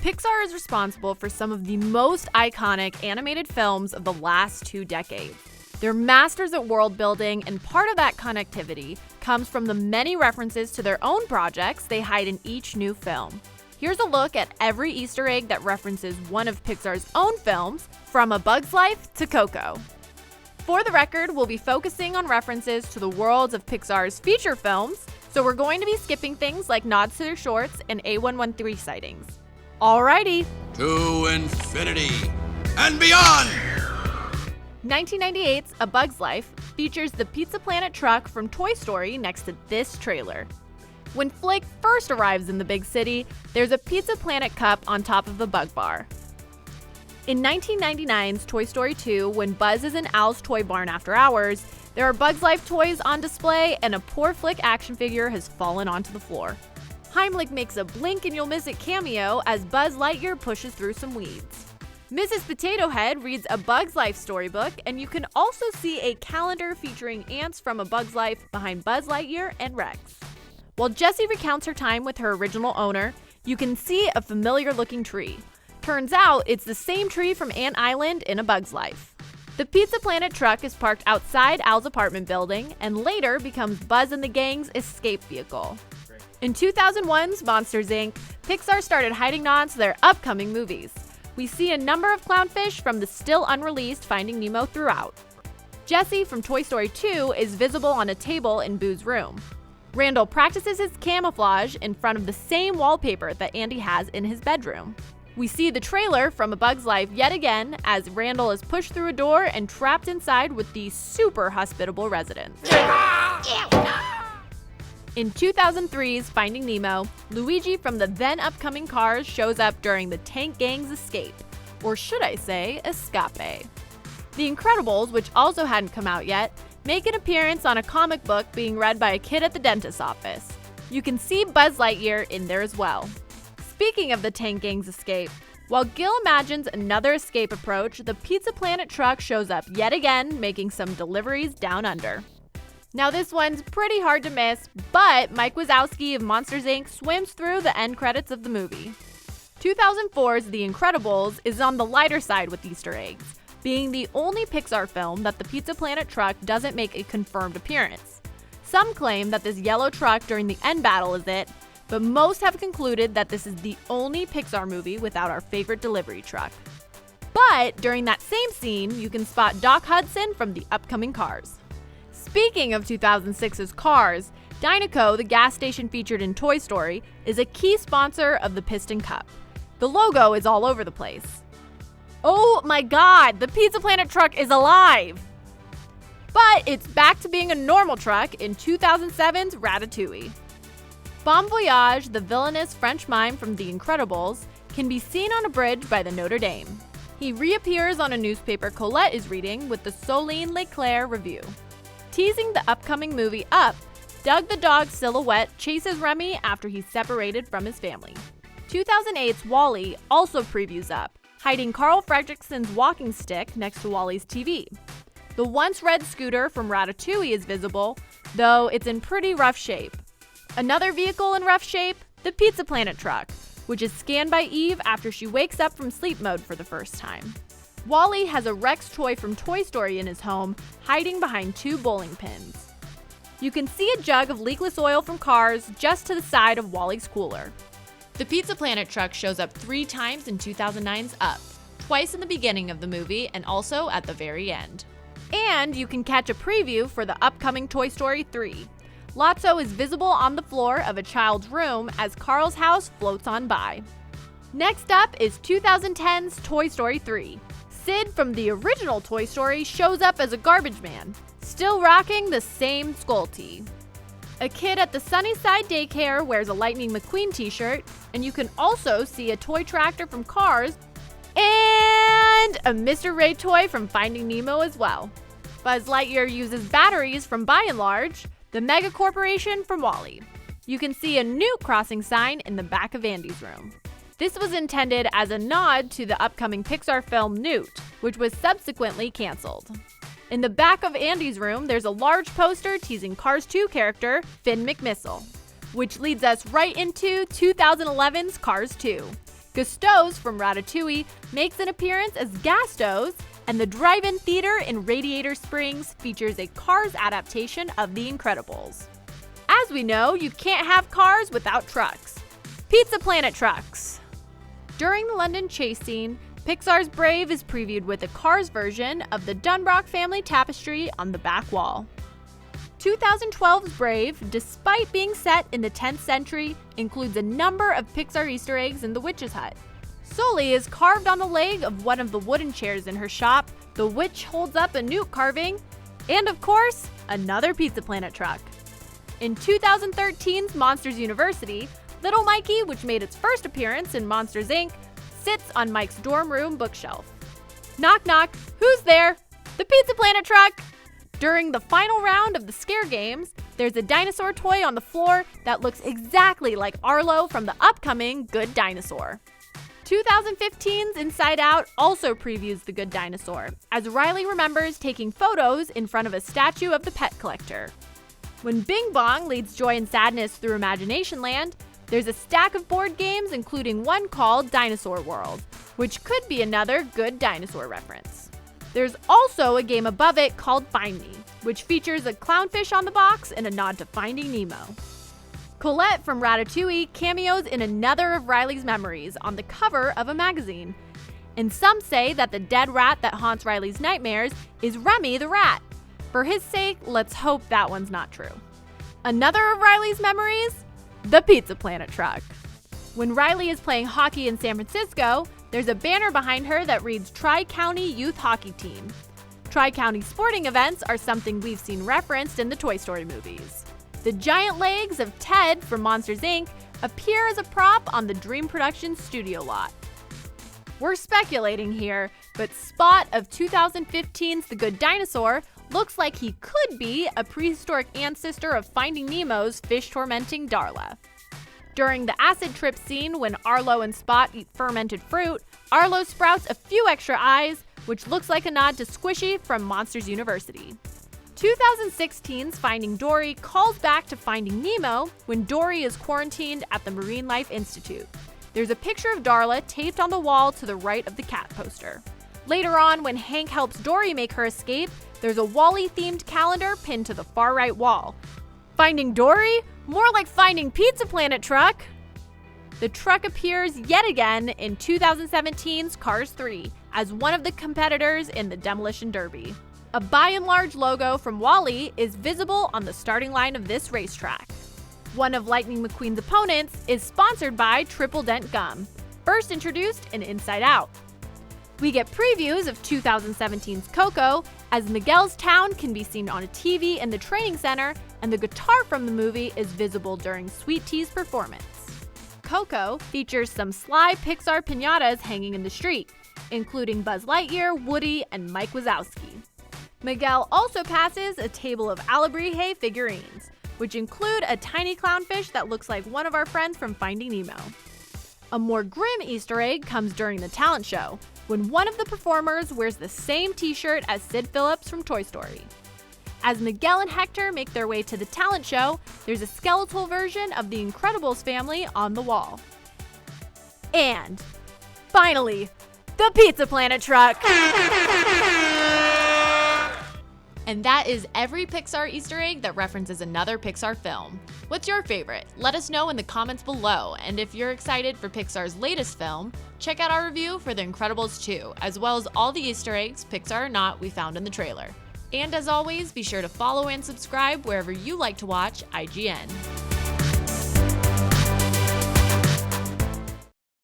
Pixar is responsible for some of the most iconic animated films of the last 2 decades. They're masters at world building, and part of that connectivity comes from the many references to their own projects they hide in each new film. Here's a look at every Easter egg that references one of Pixar's own films, from A Bug's Life to Coco. For the record, we'll be focusing on references to the worlds of Pixar's feature films, so we're going to be skipping things like nods to their shorts and A113 sightings. Alrighty. To infinity and beyond! 1998's A Bug's Life features the Pizza Planet truck from Toy Story next to this trailer. When Flick first arrives in the big city, there's a Pizza Planet cup on top of the Bug Bar. In 1999's Toy Story 2, when Buzz is in Al's toy barn after hours, there are Bug's Life toys on display and a poor Flick action figure has fallen onto the floor. Heimlich makes a blink and you'll miss it cameo as Buzz Lightyear pushes through some weeds. Mrs. Potato Head reads a Bug's Life storybook, and you can also see a calendar featuring ants from A Bug's Life behind Buzz Lightyear and Rex. While Jessie recounts her time with her original owner, you can see a familiar-looking tree. Turns out it's the same tree from Ant Island in A Bug's Life. The Pizza Planet truck is parked outside Al's apartment building and later becomes Buzz and the gang's escape vehicle. In 2001's Monsters, Inc., Pixar started hiding nods to their upcoming movies. We see a number of clownfish from the still unreleased Finding Nemo throughout. Jessie from Toy Story 2 is visible on a table in Boo's room. Randall practices his camouflage in front of the same wallpaper that Andy has in his bedroom. We see the trailer from A Bug's Life yet again as Randall is pushed through a door and trapped inside with the super hospitable residents. In 2003's Finding Nemo, Luigi from the then upcoming Cars shows up during the Tank Gang's escape, or should I say, escape. The Incredibles, which also hadn't come out yet, make an appearance on a comic book being read by a kid at the dentist's office. You can see Buzz Lightyear in there as well. Speaking of the Tank Gang's escape, while Gil imagines another escape approach, the Pizza Planet truck shows up yet again, making some deliveries down under. Now this one's pretty hard to miss, but Mike Wazowski of Monsters, Inc. swims through the end credits of the movie. 2004's The Incredibles is on the lighter side with Easter eggs, being the only Pixar film that the Pizza Planet truck doesn't make a confirmed appearance. Some claim that this yellow truck during the end battle is it, but most have concluded that this is the only Pixar movie without our favorite delivery truck. But during that same scene, you can spot Doc Hudson from the upcoming Cars. Speaking of 2006's Cars, Dinoco, the gas station featured in Toy Story, is a key sponsor of the Piston Cup. The logo is all over the place. Oh my god, the Pizza Planet truck is alive! But it's back to being a normal truck in 2007's Ratatouille. Bon Voyage, the villainous French mime from The Incredibles, can be seen on a bridge by the Notre Dame. He reappears on a newspaper Colette is reading with the Solène Leclerc review. Teasing the upcoming movie Up, Doug the dog's silhouette chases Remy after he's separated from his family. 2008's WALL-E also previews Up, hiding Carl Fredrickssen's walking stick next to WALL-E's TV. The once red scooter from Ratatouille is visible, though it's in pretty rough shape. Another vehicle in rough shape, the Pizza Planet truck, which is scanned by Eve after she wakes up from sleep mode for the first time. WALL-E has a Rex toy from Toy Story in his home, hiding behind 2 bowling pins. You can see a jug of leakless oil from Cars just to the side of WALL-E's cooler. The Pizza Planet truck shows up 3 times in 2009's Up, twice in the beginning of the movie and also at the very end. And you can catch a preview for the upcoming Toy Story 3. Lotso is visible on the floor of a child's room as Carl's house floats on by. Next up is 2010's Toy Story 3. Sid from the original Toy Story shows up as a garbage man, still rocking the same skull tee. A kid at the Sunnyside Daycare wears a Lightning McQueen t-shirt, and you can also see a toy tractor from Cars and a Mr. Ray toy from Finding Nemo as well. Buzz Lightyear uses batteries from By and Large, the Mega Corporation from WALL-E. You can see a Newt crossing sign in the back of Andy's room. This was intended as a nod to the upcoming Pixar film Newt, which was subsequently canceled. In the back of Andy's room, there's a large poster teasing Cars 2 character Finn McMissile, which leads us right into 2011's Cars 2. Gusteau's from Ratatouille makes an appearance as Gastos, and the drive-in theater in Radiator Springs features a Cars adaptation of The Incredibles. As we know, you can't have cars without trucks. Pizza Planet trucks. During the London chase scene, Pixar's Brave is previewed with a Cars version of the Dunbrock family tapestry on the back wall. 2012's Brave, despite being set in the 10th century, includes a number of Pixar Easter eggs in the witch's hut. Sully is carved on the leg of one of the wooden chairs in her shop, the witch holds up a newt carving, and of course, another Pizza Planet truck. In 2013's Monsters University, Little Mikey, which made its first appearance in Monsters, Inc., sits on Mike's dorm room bookshelf. Knock knock, who's there? The Pizza Planet truck! During the final round of the Scare Games, there's a dinosaur toy on the floor that looks exactly like Arlo from the upcoming Good Dinosaur. 2015's Inside Out also previews The Good Dinosaur, as Riley remembers taking photos in front of a statue of the pet collector. When Bing Bong leads joy and sadness through Imagination Land, there's a stack of board games, including one called Dinosaur World, which could be another Good Dinosaur reference. There's also a game above it called Find Me, which features a clownfish on the box and a nod to Finding Nemo. Colette from Ratatouille cameos in another of Riley's memories on the cover of a magazine. And some say that the dead rat that haunts Riley's nightmares is Remy the rat. For his sake, let's hope that one's not true. Another of Riley's memories? The Pizza Planet truck. When Riley is playing hockey in San Francisco, there's a banner behind her that reads Tri-County Youth Hockey Team. Tri-County sporting events are something we've seen referenced in the Toy Story movies. The giant legs of Ted from Monsters, Inc. appear as a prop on the Dream Productions studio lot. We're speculating here, but Spot of 2015's The Good Dinosaur looks like he could be a prehistoric ancestor of Finding Nemo's fish-tormenting Darla. During the acid trip scene when Arlo and Spot eat fermented fruit, Arlo sprouts a few extra eyes, which looks like a nod to Squishy from Monsters University. 2016's Finding Dory calls back to Finding Nemo when Dory is quarantined at the Marine Life Institute. There's a picture of Darla taped on the wall to the right of the cat poster. Later on, when Hank helps Dory make her escape, there's a Wall-E-themed calendar pinned to the far right wall. Finding Dory? More like Finding Pizza Planet truck! The truck appears yet again in 2017's Cars 3 as one of the competitors in the Demolition Derby. A by and large logo from Wall-E is visible on the starting line of this racetrack. One of Lightning McQueen's opponents is sponsored by Triple Dent Gum, first introduced in Inside Out. We get previews of 2017's Coco, as Miguel's town can be seen on a TV in the training center, and the guitar from the movie is visible during Sweet Tea's performance. Coco features some sly Pixar piñatas hanging in the street, including Buzz Lightyear, Woody, and Mike Wazowski. Miguel also passes a table of Alebrije figurines, which include a tiny clownfish that looks like one of our friends from Finding Nemo. A more grim Easter egg comes during the talent show, when one of the performers wears the same t-shirt as Sid Phillips from Toy Story. As Miguel and Hector make their way to the talent show, there's a skeletal version of the Incredibles family on the wall. And, finally, the Pizza Planet truck! And that is every Pixar Easter egg that references another Pixar film. What's your favorite? Let us know in the comments below, and if you're excited for Pixar's latest film, check out our review for The Incredibles 2, as well as all the Easter eggs, Pixar or not, we found in the trailer. And as always, be sure to follow and subscribe wherever you like to watch IGN.